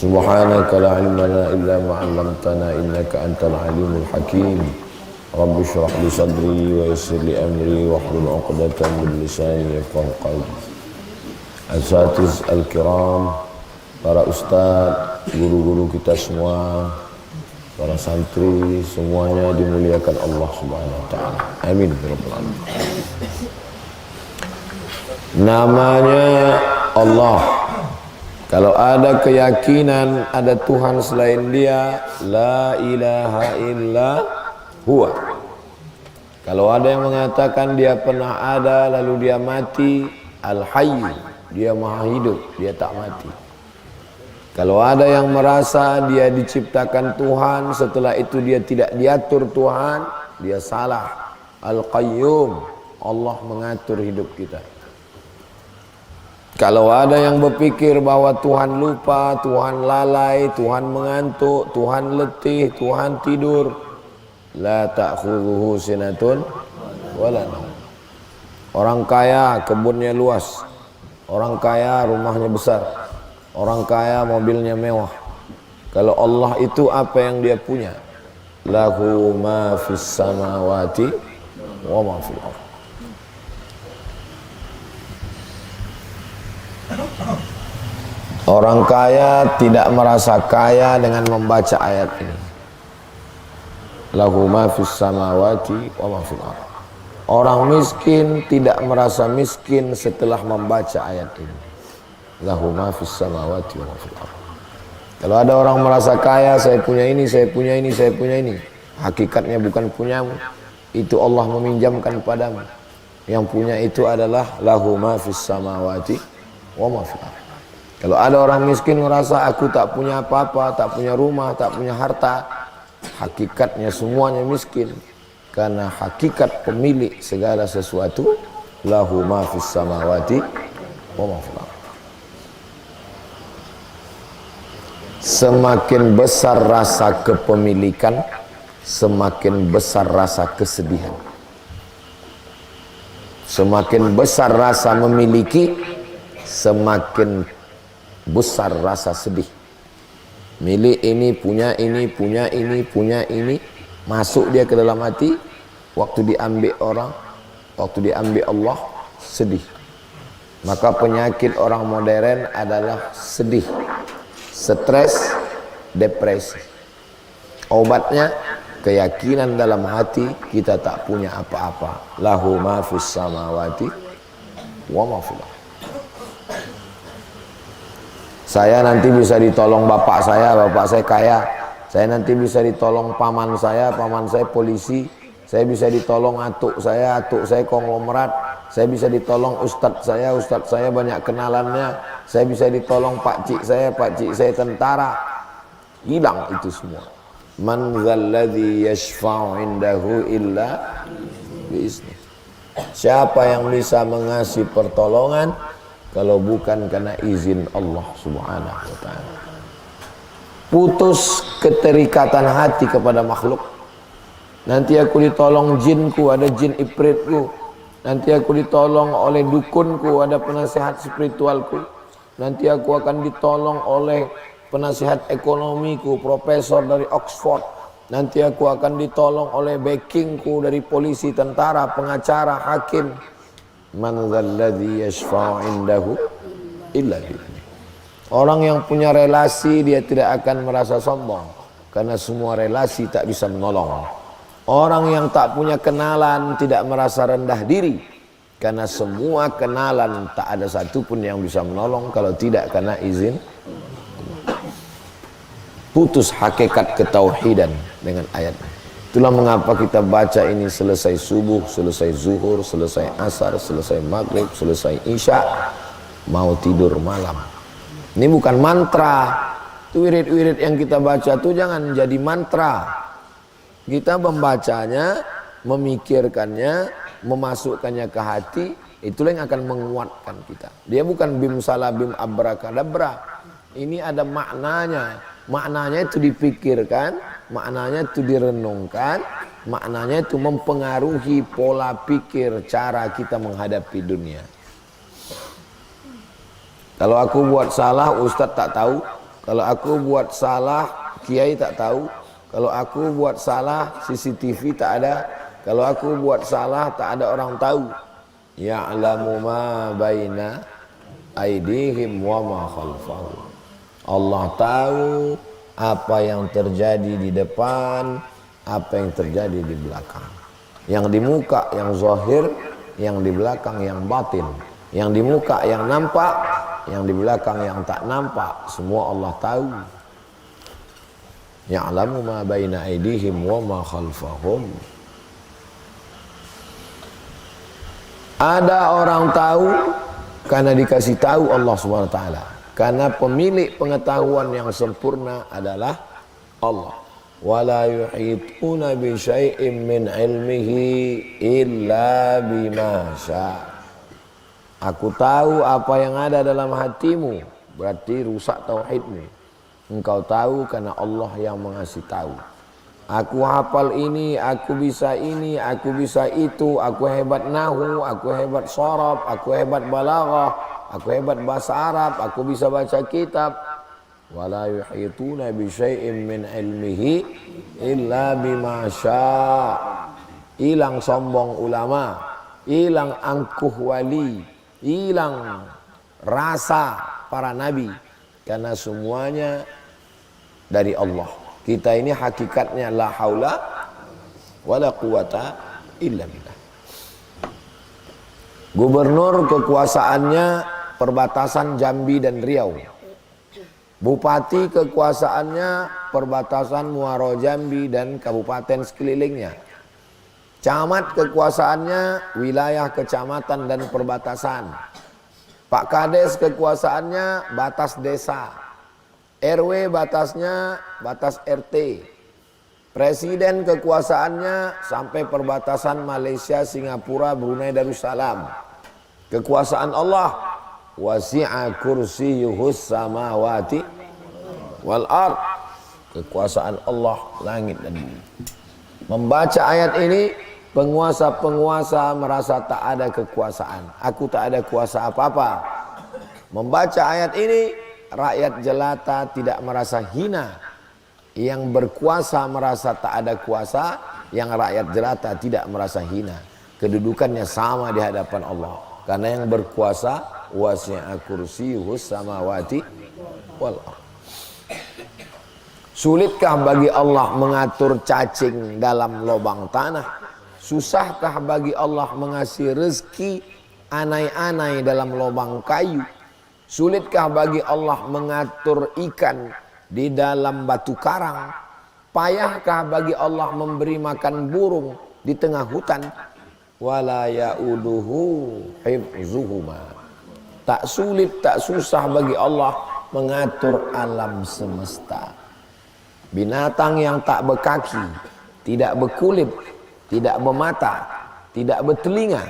Subhanaka la ilma lana illa ma 'allamtana innaka antal alimul hakim. Rabbi shrah li sadri wa yassir li amri wahlul 'uqdatam min lisani yafqahu qawli. Asatiz al-kiram, para ustaz, guru-guru kita semua, para santri semuanya dimuliakan Allah Subhanahu wa taala. Amin ya rabbal alamin. Namanya Allah. Kalau ada keyakinan ada Tuhan selain Dia, la ilaha illa huwa. Kalau ada yang mengatakan Dia pernah ada lalu Dia mati, al-hayy, Dia maha hidup, Dia tak mati. Kalau ada yang merasa Dia diciptakan Tuhan, setelah itu Dia tidak diatur Tuhan, dia salah. Al-qayyum, Allah mengatur hidup kita. Kalau ada yang berpikir bahwa Tuhan lupa, Tuhan lalai, Tuhan mengantuk, Tuhan letih, Tuhan tidur, la ta'khudhuhu sinatun wala naum. Orang kaya kebunnya luas, orang kaya rumahnya besar, orang kaya mobilnya mewah. Kalau Allah itu apa yang Dia punya? Lahu ma fis samawati wa ma fil ardh. Orang kaya tidak merasa kaya dengan membaca ayat ini. Lahu ma fis samawati wa ma fil ardh. Orang miskin tidak merasa miskin setelah membaca ayat ini. Lahu ma fis samawati wa ma fil ardh. Kalau ada orang merasa kaya, saya punya ini, saya punya ini, saya punya ini, hakikatnya bukan punyamu. Itu Allah meminjamkan padamu. Yang punya itu adalah lahu ma fis samawati wa ma fil ardh. Kalau ada orang miskin merasa aku tak punya apa-apa, tak punya rumah, tak punya harta, hakikatnya semuanya miskin. Karena hakikat pemilik segala sesuatu lahu ma fis samawati wa ma fil ardh. Semakin besar rasa kepemilikan, semakin besar rasa kesedihan. Semakin besar rasa memiliki, semakin besar rasa sedih. Milik ini, punya ini, punya ini, punya ini, masuk dia ke dalam hati. Waktu diambil orang, waktu diambil Allah, sedih. Maka penyakit orang modern adalah sedih, stres, depresi. Obatnya keyakinan dalam hati kita tak punya apa-apa. Lahu ma fis samawati wa ma fil ardh. Saya nanti bisa ditolong bapak saya kaya. Saya nanti bisa ditolong paman saya polisi. Saya bisa ditolong atuk saya konglomerat. Saya bisa ditolong ustadz saya banyak kenalannya. Saya bisa ditolong pakcik saya tentara. Hilang itu semua. Man dzalladzi yashfa'u indahu illa bi'izni. Siapa yang bisa mengasih pertolongan kalau bukan karena izin Allah Subhanahu wa ta'ala. Putus keterikatan hati kepada makhluk. Nanti aku ditolong jinku, ada jin ifritku. Nanti aku ditolong oleh dukunku, ada penasihat spiritualku. Nanti aku akan ditolong oleh penasihat ekonomiku, profesor dari Oxford. Nanti aku akan ditolong oleh backingku dari polisi, tentara, pengacara, hakim. Man dzalladzi yashfa'u indahu illa bi'idznih. Orang yang punya relasi dia tidak akan merasa sombong karena semua relasi tak bisa menolong. Orang yang tak punya kenalan tidak merasa rendah diri karena semua kenalan tak ada satupun yang bisa menolong kalau tidak karena izin. Putus hakikat ketauhidan dengan ayat. Itulah mengapa kita baca ini selesai subuh, selesai zuhur, selesai asar, selesai maghrib, selesai isya, mau tidur malam. Ini bukan mantra. Itu wirid-wirid yang kita baca itu jangan jadi mantra. Kita membacanya, memikirkannya, memasukkannya ke hati, itulah yang akan menguatkan kita. Dia bukan bim salah bim abrakadabra. Ini ada maknanya. Maknanya itu dipikirkan, maknanya itu direnungkan, maknanya itu mempengaruhi pola pikir cara kita menghadapi dunia. Kalau aku buat salah, Ustadz tak tahu, Kalau aku buat salah, kiai tak tahu. Kalau aku buat salah, CCTV tak ada. Kalau aku buat salah, tak ada orang tahu. Ya'lamu ma baina aidihim wa ma khalfahum. Allah tahu apa yang terjadi di depan, apa yang terjadi di belakang. Yang di muka yang zahir, yang di belakang yang batin. Yang di muka yang nampak, yang di belakang yang tak nampak, semua Allah tahu. Ya'lamu ma baina aidihim wa ma khalfahum. Ada orang tahu karena dikasih tahu Allah Subhanahu wa taala. Karena pemilik pengetahuan yang sempurna adalah Allah. Wala yuhituna bi syai'in min ilmihi illa bima syaa. Aku tahu apa yang ada dalam hatimu, berarti rusak tauhidmu. Engkau tahu karena Allah yang mengasih tahu. Aku hafal ini, aku bisa itu, aku hebat nahu, aku hebat sharaf, aku hebat balaghah, aku hebat bahasa Arab, aku bisa baca kitab. Wala yuhituna bi syai'in min ilmihi illa bima syaa. Hilang sombong ulama, hilang angkuh wali, hilang rasa para nabi, karena semuanya dari Allah. Kita ini hakikatnya la haula wala quwata illa billah. Gubernur kekuasaannya perbatasan Jambi dan Riau. Bupati kekuasaannya perbatasan Muaro Jambi dan kabupaten sekelilingnya. Camat kekuasaannya wilayah kecamatan dan perbatasan. Pak Kades kekuasaannya batas desa. RW batasnya batas RT. Presiden kekuasaannya sampai perbatasan Malaysia, Singapura, Brunei Darussalam. Kekuasaan Allah wasi'a kursiyuhus samawati wal ard. Kekuasaan Allah langit dan bumi. Membaca ayat ini, penguasa-penguasa merasa tak ada kekuasaan. Aku tak ada kuasa apa-apa. Membaca ayat ini, rakyat jelata tidak merasa hina. Yang berkuasa merasa tak ada kuasa, yang rakyat jelata tidak merasa hina. Kedudukannya sama di hadapan Allah. Karena yang berkuasa wasi'a kursiyuhus samawati wal ardh. Sulitkah bagi Allah mengatur cacing dalam lubang tanah? Susahkah bagi Allah mengasih rezeki anai-anai dalam lubang kayu? Sulitkah bagi Allah mengatur ikan di dalam batu karang? Payahkah bagi Allah memberi makan burung di tengah hutan? Wala ya'uduhu hifzuhuma. Tak sulit, tak susah bagi Allah mengatur alam semesta. Binatang yang tak berkaki, tidak berkulit, tidak bermata, tidak bertelinga,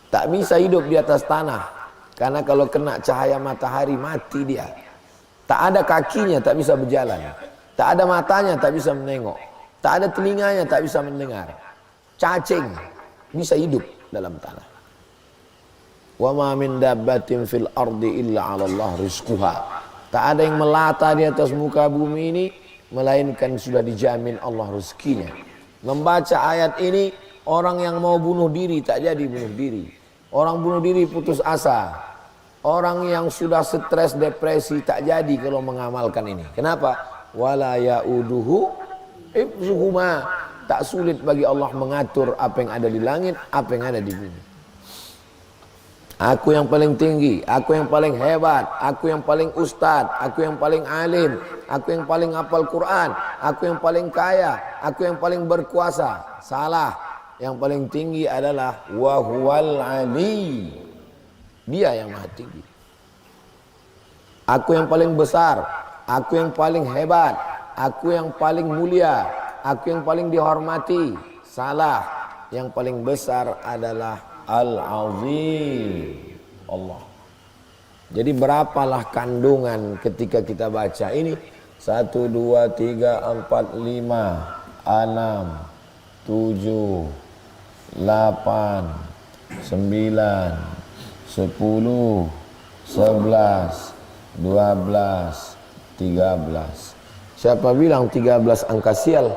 tak bisa hidup di atas tanah. Karena kalau kena cahaya matahari mati dia. Tak ada kakinya, tak bisa berjalan. Tak ada matanya, tak bisa menengok. Tak ada telinganya, tak bisa mendengar. Cacing bisa hidup dalam tanah. Wa ma min dabbatin fil ardi illa 'ala Allah rizquha. Tak ada yang melata di atas muka bumi ini melainkan sudah dijamin Allah rezekinya. Membaca ayat ini, orang yang mau bunuh diri tak jadi bunuh diri. Orang bunuh diri putus asa. Orang yang sudah stres, depresi tak jadi kalau mengamalkan ini. Kenapa? Wala ya'uduhu hifzuhuma. Tak sulit bagi Allah mengatur apa yang ada di langit, apa yang ada di bumi. Aku yang paling tinggi, aku yang paling hebat, aku yang paling ustad, aku yang paling alim, aku yang paling hafal Quran, aku yang paling kaya, aku yang paling berkuasa. Salah. Yang paling tinggi adalah wa huwal ali. Dia yang maha tinggi. Aku yang paling besar, aku yang paling hebat, aku yang paling mulia, aku yang paling dihormati. Salah. Yang paling besar adalah Al-Azim, Allah. Jadi berapalah kandungan ketika kita baca ini? 1, 2, 3, 4, 5, 6, 7, 8, 9, 10, 11, 12, 13. Siapa bilang 13 angka sial?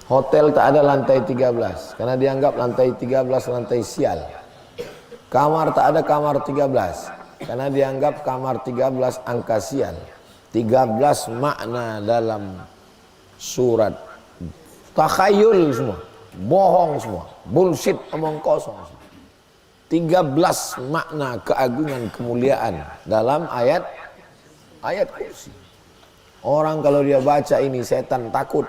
Hotel tak ada lantai 13 karena dianggap lantai 13 lantai sial. Kamar tak ada kamar 13 karena dianggap kamar 13 angka sial. 13 makna dalam surat takhayul semua, bohong semua, bullshit, omong kosong semua. 13 makna keagungan kemuliaan dalam ayat kursi. Orang kalau dia baca ini setan takut.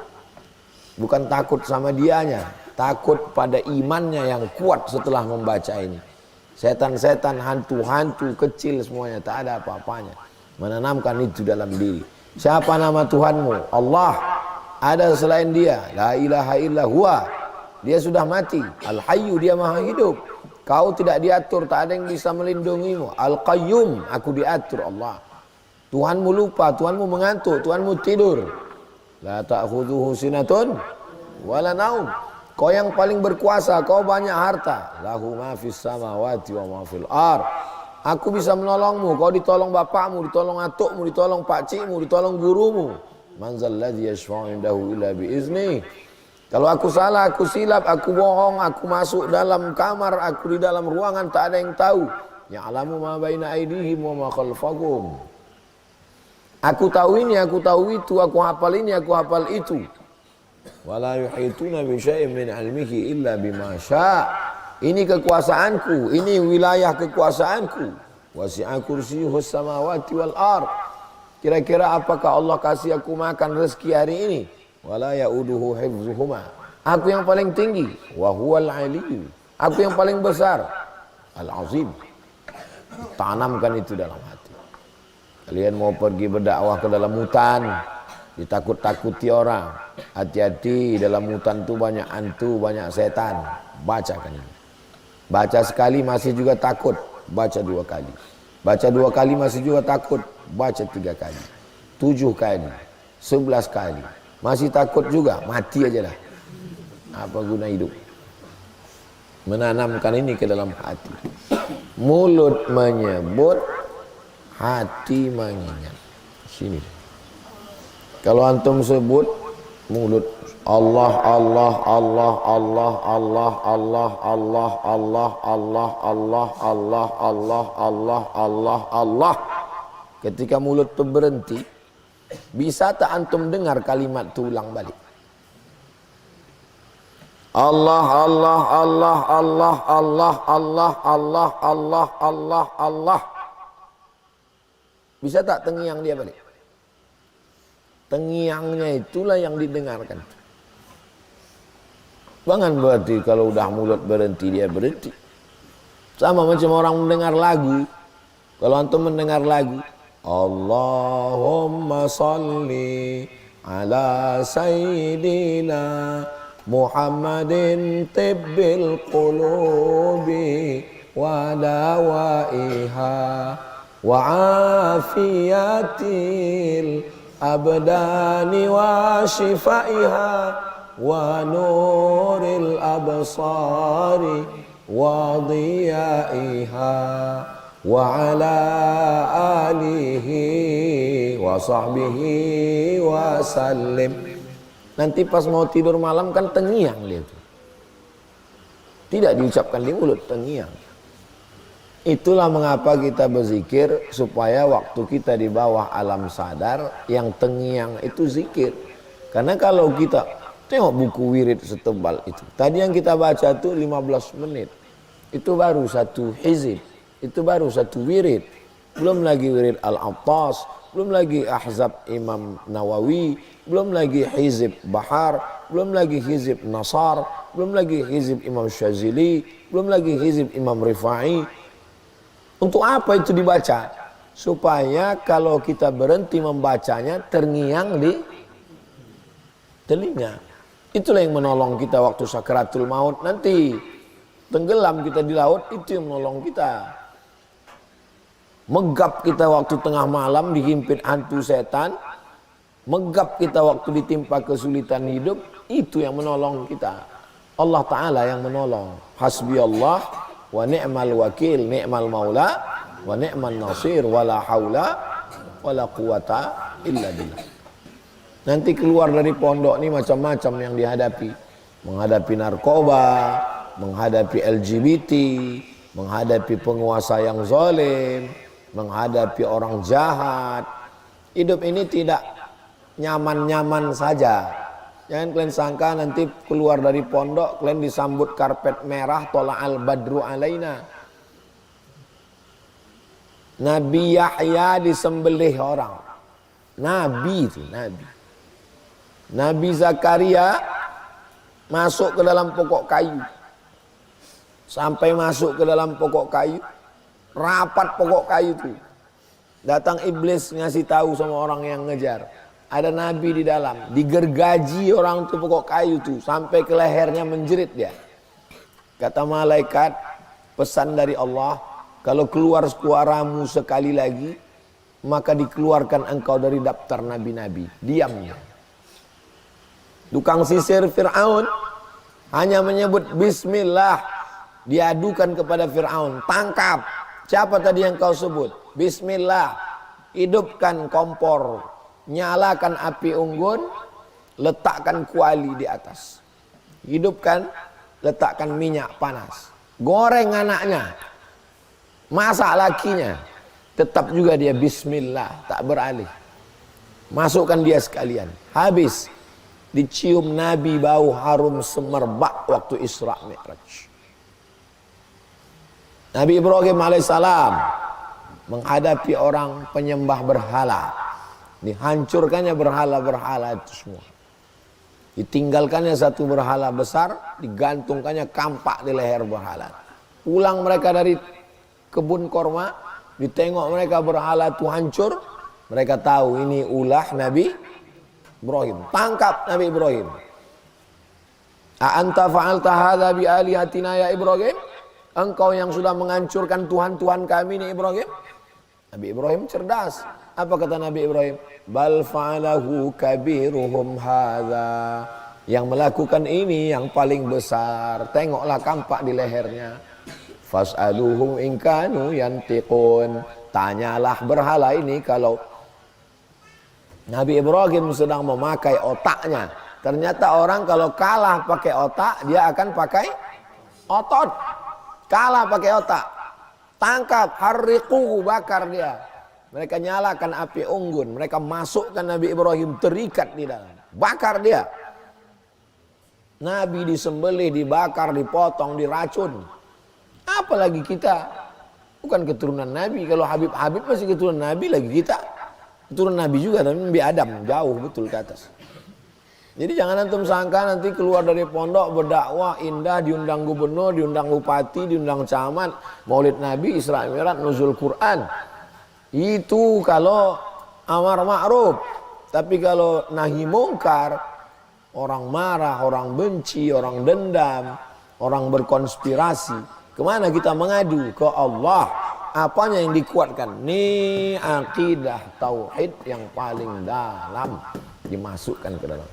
Bukan takut sama dianya, takut pada imannya yang kuat setelah membaca ini. Setan-setan, hantu-hantu kecil semuanya tak ada apa-apanya. Menanamkan itu dalam diri. Siapa nama Tuhanmu? Allah. Ada selain dia? La ilaha illa huwa. Dia sudah mati. Al-Hayyu, dia maha hidup. Kau tidak diatur, tak ada yang bisa melindungimu. Al-Qayyum, aku diatur Allah. Tuhanmu lupa, Tuhanmu mengantuk, Tuhanmu tidur. La ta'khudhuhu sinatun wala naum. Kau yang paling berkuasa, kau banyak harta. Lahu ma fis samawati wa ma fil ard. Aku bisa menolongmu, kau ditolong bapakmu, ditolong atukmu, ditolong pakcikmu, ditolong gurumu. Man zal ladzi yashfa'u indahu illa bi izni. Kalau aku salah, aku silap, aku bohong, aku masuk dalam kamar, aku di dalam ruangan tak ada yang tahu. Ya'lamu ma baina aydihim wa ma khalfahum. Aku tahu ini, aku tahu itu, aku hafal ini, aku hafal itu. Wala yuhituna bi syai'in min 'ilmihi illa bima syaa. Ini kekuasaanku, ini wilayah kekuasaanku. Wasi'a kursiyyuhus samawati wal ard. Kira-kira apakah Allah kasih aku makan rezeki hari ini? Wala ya'uduhu hifdzuhuma. Aku yang paling tinggi, wa huwal 'aliyyu. Aku yang paling besar, al-'azim. Tanamkan itu dalam hati. Kalian mau pergi berdakwah ke dalam hutan, ditakut-takuti orang. Hati-hati, dalam hutan itu banyak hantu, banyak setan. Bacakan ini. Baca sekali masih juga takut, baca 2 kali. Baca 2 kali masih juga takut, baca 3 kali. 7 kali, 11 kali. Masih takut juga, mati aja dah. Apa guna hidup? Menanamkan ini ke dalam hati. Mulut menyebut, hati mengingat. Sini. Kalau antum sebut mulut Allah Allah Allah Allah Allah Allah Allah Allah Allah Allah Allah Allah Allah Allah Allah. Ketika mulut itu berhenti, bisa tak antum dengar kalimat itu ulang balik? Allah Allah Allah Allah Allah Allah Allah Allah Allah Allah. Bisa tak tengiang dia balik? Tengiangnya itulah yang didengarkan. Jangan berarti kalau udah mulut berhenti dia berhenti. Sama macam orang mendengar lagu. Kalau antum mendengar lagu, Allahumma salli ala sayyidina Muhammadin tibbil qulubi wa dawaiha wa afiyatil abdani wa shifaiha wa nuril absari wa diyaiha wa ala alihi wa sahbihi wa sallim. Nanti pas mau tidur malam kan tengiang dia itu. Tidak diucapkan di mulut, tengiang. Itulah mengapa kita berzikir, supaya waktu kita di bawah alam sadar, yang tengiang itu zikir. Karena kalau kita tengok buku wirid setebal itu, tadi yang kita baca itu 15 menit, itu baru 1 hizib, itu baru 1 wirid. Belum lagi wirid Al-Attas, belum lagi Ahzab Imam Nawawi, belum lagi hizib Bahar, belum lagi hizib Nasar, belum lagi hizib Imam Syazili, belum lagi hizib Imam Rifai. Untuk apa itu dibaca? Supaya kalau kita berhenti membacanya, terngiang di telinga. Itulah yang menolong kita waktu sakaratul maut nanti. Tenggelam kita di laut, itu yang menolong kita. Megap kita waktu tengah malam dihimpit hantu setan. Megap kita waktu ditimpa kesulitan hidup, itu yang menolong kita. Allah Ta'ala yang menolong. Hasbi Allah wa ni'mal wakil, ni'mal maula wa ni'mal nasir, wala haula wala quwata illa billah. Nanti keluar dari pondok ini macam-macam yang dihadapi. Menghadapi narkoba, menghadapi LGBT, menghadapi penguasa yang zalim, menghadapi orang jahat. Hidup ini tidak nyaman-nyaman saja. Jangan kalian sangka nanti keluar dari pondok kalian disambut karpet merah, tola'al badru alaina. Nabi Yahya disembelih orang. Nabi itu, Nabi. Nabi Zakaria masuk ke dalam pokok kayu. Sampai masuk ke dalam pokok kayu, rapat pokok kayu itu. Datang iblis ngasih tahu sama orang yang ngejar. Ada nabi di dalam, digergaji orang tuh pokok kayu tuh sampai ke lehernya menjerit dia. Kata malaikat, pesan dari Allah, kalau keluar suaramu sekali lagi, maka dikeluarkan engkau dari daftar nabi-nabi. Diamnya. Tukang sisir Fir'aun hanya menyebut bismillah, diadukan kepada Fir'aun, tangkap. Siapa tadi yang kau sebut? Bismillah, hidupkan kompor, nyalakan api unggun, letakkan kuali di atas. Hidupkan, letakkan minyak panas. Goreng anaknya, masak lakinya. Tetap juga dia bismillah, tak beralih. Masukkan dia sekalian. Habis, dicium Nabi bau harum semerbak waktu Isra Mi'raj. Nabi Ibrahim alaihissalam menghadapi orang penyembah berhala. Dihancurkannya berhala-berhala itu semua. Ditinggalkannya satu berhala besar, digantungkannya kampak di leher berhala. Pulang mereka dari kebun korma, ditengok mereka berhala itu hancur, mereka tahu ini ulah Nabi Ibrahim. Tangkap Nabi Ibrahim. A anta fa'alta hadza bi alihatina ya Ibrahim? Engkau yang sudah menghancurkan Tuhan-Tuhan kami nih Ibrahim. Nabi Ibrahim cerdas. Apa kata Nabi Ibrahim? Bal fa'alahu kabiruhum hadza. Yang melakukan ini yang paling besar. Tengoklah kampak di lehernya. Fas'aluhum in kanu yantiqun. Tanyalah berhala ini kalau Nabi Ibrahim sedang memakai otaknya. Ternyata orang kalau kalah pakai otak, dia akan pakai otot. Kalah pakai otak. Tangkap, harriquhu, bakar dia. Mereka nyalakan api unggun. Mereka masukkan Nabi Ibrahim terikat di dalam. Bakar dia. Nabi disembelih, dibakar, dipotong, diracun. Apalagi kita. Bukan keturunan Nabi. Kalau Habib masih keturunan Nabi, lagi kita keturunan Nabi juga, tapi Nabi Adam. Jauh betul ke atas. Jadi jangan antum sangka nanti keluar dari pondok berdakwah indah, diundang gubernur, diundang bupati, diundang camat, Maulid Nabi, Isra Mi'raj, nuzul Quran. Itu kalau amar ma'ruf. Tapi kalau nahi mungkar, orang marah, orang benci, orang dendam, orang berkonspirasi. Kemana kita mengadu? Ke Allah. Apanya yang dikuatkan? Ini akidah tauhid yang paling dalam dimasukkan ke dalam.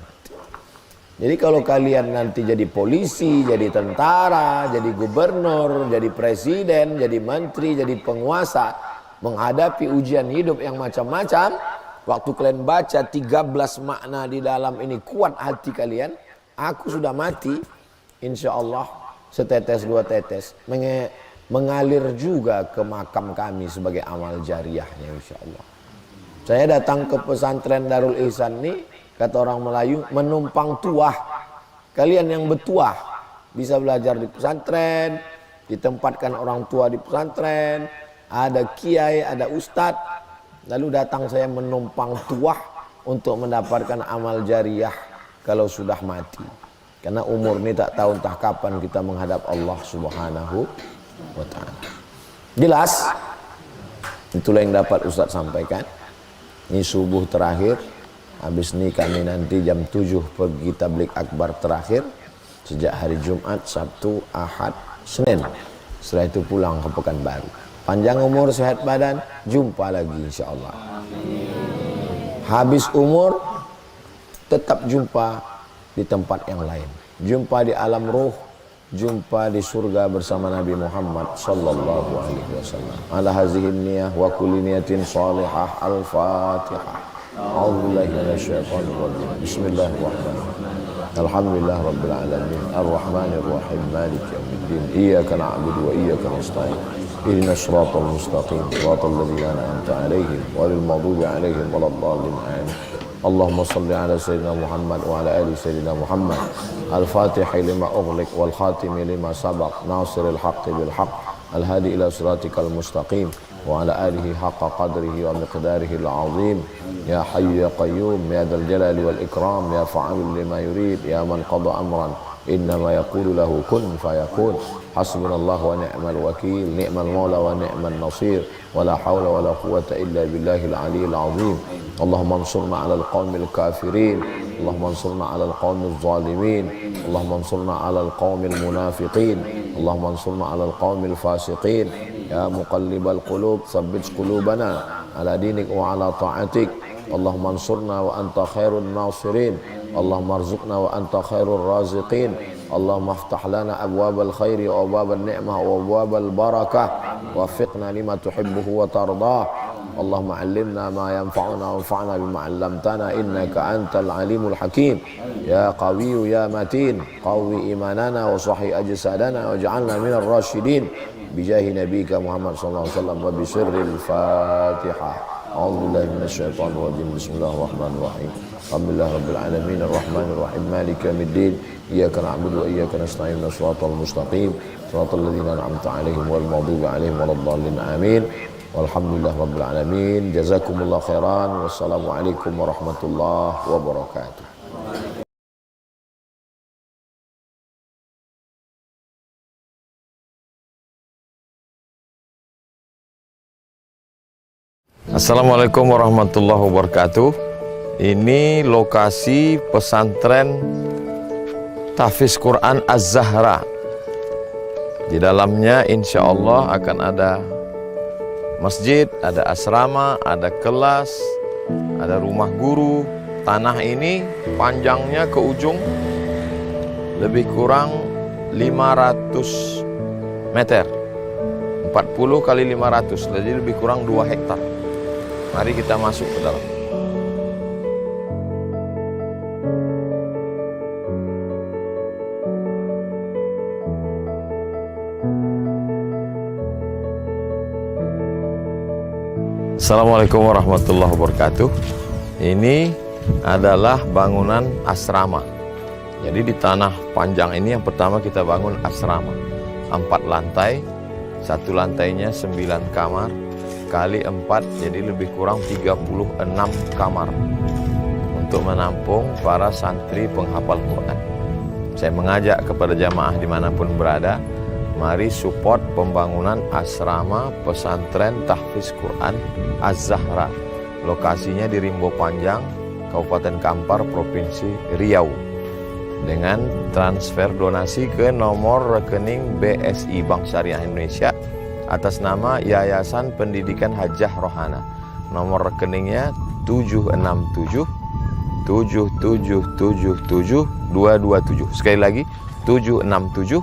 Jadi kalau kalian nanti jadi polisi, jadi tentara, jadi gubernur, jadi presiden, jadi menteri, jadi penguasa, menghadapi ujian hidup yang macam-macam, waktu kalian baca 13 makna di dalam ini, kuat hati kalian, aku sudah mati, insya Allah setetes dua tetes mengalir juga ke makam kami sebagai amal jariahnya insya Allah. Saya datang ke pesantren Darul Ihsan ini, kata orang Melayu, menumpang tuah. Kalian yang bertuah bisa belajar di pesantren, ditempatkan orang tua di pesantren, ada kiai, ada ustadz. Lalu datang saya menumpang tuah untuk mendapatkan amal jariah kalau sudah mati. Karena umur ini tak tahu entah kapan kita menghadap Allah Subhanahu wa ta'ala. Jelas? Itulah yang dapat Ustadz sampaikan. Ini subuh terakhir. Habis ini kami nanti jam 7 pergi tablik akbar terakhir. Sejak hari Jumat, Sabtu, Ahad, Senin. Setelah itu pulang ke Pekanbaru. Panjang umur, sehat badan, jumpa lagi insya Allah. Habis umur, tetap jumpa di tempat yang lain. Jumpa di alam ruh, jumpa di surga bersama Nabi Muhammad sallallahu alaihi wasallam. Ala hazihi niyah wa kulli niyatin salihah. Al-Fatihah. A'udzubillahi minasyaitonir rajim. Bismillahirrahmanirrahim. Alhamdulillah rabbil alamin. Ar-Rahmanir Rahim. Maliki yaumiddin. Iyyaka na'budu wa iyyaka nasta'in. Ihdinas siratal mustaqim. Siratal ladzina an'amta 'alaihim ghairil maghdubi 'alaihim waladdallin. Amin. اللهم صل على سيدنا محمد وعلى آل سيدنا محمد الفاتح لما أغلق والخاتم لما سبق ناصر الحق بالحق الهادي إلى صراطك المستقيم وعلى آله حق قدره ومقداره العظيم يا حي يا قيوم يا ذا الجلال والإكرام يا فعال لما يريد يا من قضى أمرا إنما يقول له كن فيكون حسبنا الله ونعم الوكيل نعم المولى ونعم النصير ولا حول ولا قوة إلا بالله العلي العظيم اللهم انصرنا على القوم الكافرين اللهم انصرنا على القوم الظالمين اللهم انصرنا على القوم المنافقين اللهم انصرنا على القوم الفاسقين يا مقلب القلوب ثبت قلوبنا على دينك وعلى طاعتك اللهم انصرنا وأنت خير الناصرين اللهم ارزقنا وأنت خير الرازقين اللهم افتح لنا أبواب الخير وأبواب النعمة وأبواب البركة وفقنا لما تحبه وترضاه اللهم علمنا ما ينفعنا وانفعنا بما علمتنا إنك أنت العليم الحكيم يا قوي يا متين قوي إيماننا وصحي أجسادنا واجعلنا من الراشدين بجاه نبيك محمد صلى الله عليه وسلم وبسر الفاتحة أعوذ بالله من الشيطان الرجيم بسم الله الرحمن الرحيم الحمد لله رب العالمين الرحمن الرحيم مالك يوم الدين إياك نعبد وإياك نستعين صراط المستقيم صراط الذين أنعمت عليهم غير المغضوب عليهم ولا الضالين آمين والحمدلillah rabbil alamin. Jazakumullah khairan. Wassalamualaikum warahmatullahi wabarakatuh. Assalamualaikum warahmatullahi wabarakatuh. Ini lokasi pesantren Tahfiz Quran Az-Zahra. Di dalamnya insya Allah akan ada masjid, ada asrama, ada kelas, ada rumah guru. Tanah ini panjangnya ke ujung lebih kurang 500 meter, 40 kali 500, jadi lebih kurang 2 hektar. Mari kita masuk ke dalam. Assalamualaikum warahmatullahi wabarakatuh. Ini adalah bangunan asrama. Jadi di tanah panjang ini yang pertama kita bangun asrama 4 lantai. 1 lantainya 9 kamar kali 4, jadi lebih kurang 36 kamar untuk menampung para santri penghafal Quran. Saya mengajak kepada jamaah dimanapun berada, mari support pembangunan asrama pesantren Tahfiz Quran Az-Zahra. Lokasinya di Rimbo Panjang, Kabupaten Kampar, Provinsi Riau. Dengan transfer donasi ke nomor rekening BSI Bank Syariah Indonesia atas nama Yayasan Pendidikan Hajah Rohana. Nomor rekeningnya 767 7777 227. Sekali lagi 767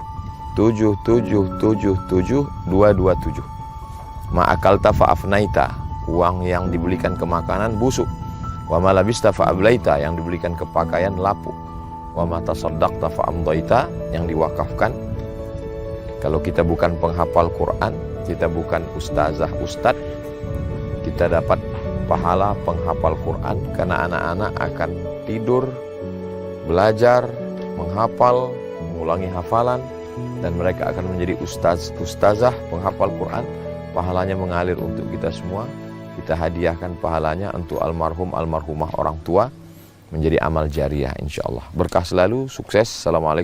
7777 227. Ma'akalta fa'afnaita, uang yang dibelikan ke makanan busuk. Wa malabista fa'ablaita, yang dibelikan ke pakaian lapuk. Wa matasaddaqta fa'amdaita, yang diwakafkan. Kalau kita bukan penghafal Quran, kita bukan ustazah ustad, kita dapat pahala penghafal Quran karena anak-anak akan tidur, belajar, menghafal, mengulangi hafalan, dan mereka akan menjadi ustazah penghafal Quran. Pahalanya mengalir untuk kita semua. Kita hadiahkan pahalanya untuk almarhum almarhumah orang tua, menjadi amal jariah insyaallah. Berkah selalu, sukses. Assalamualaikum.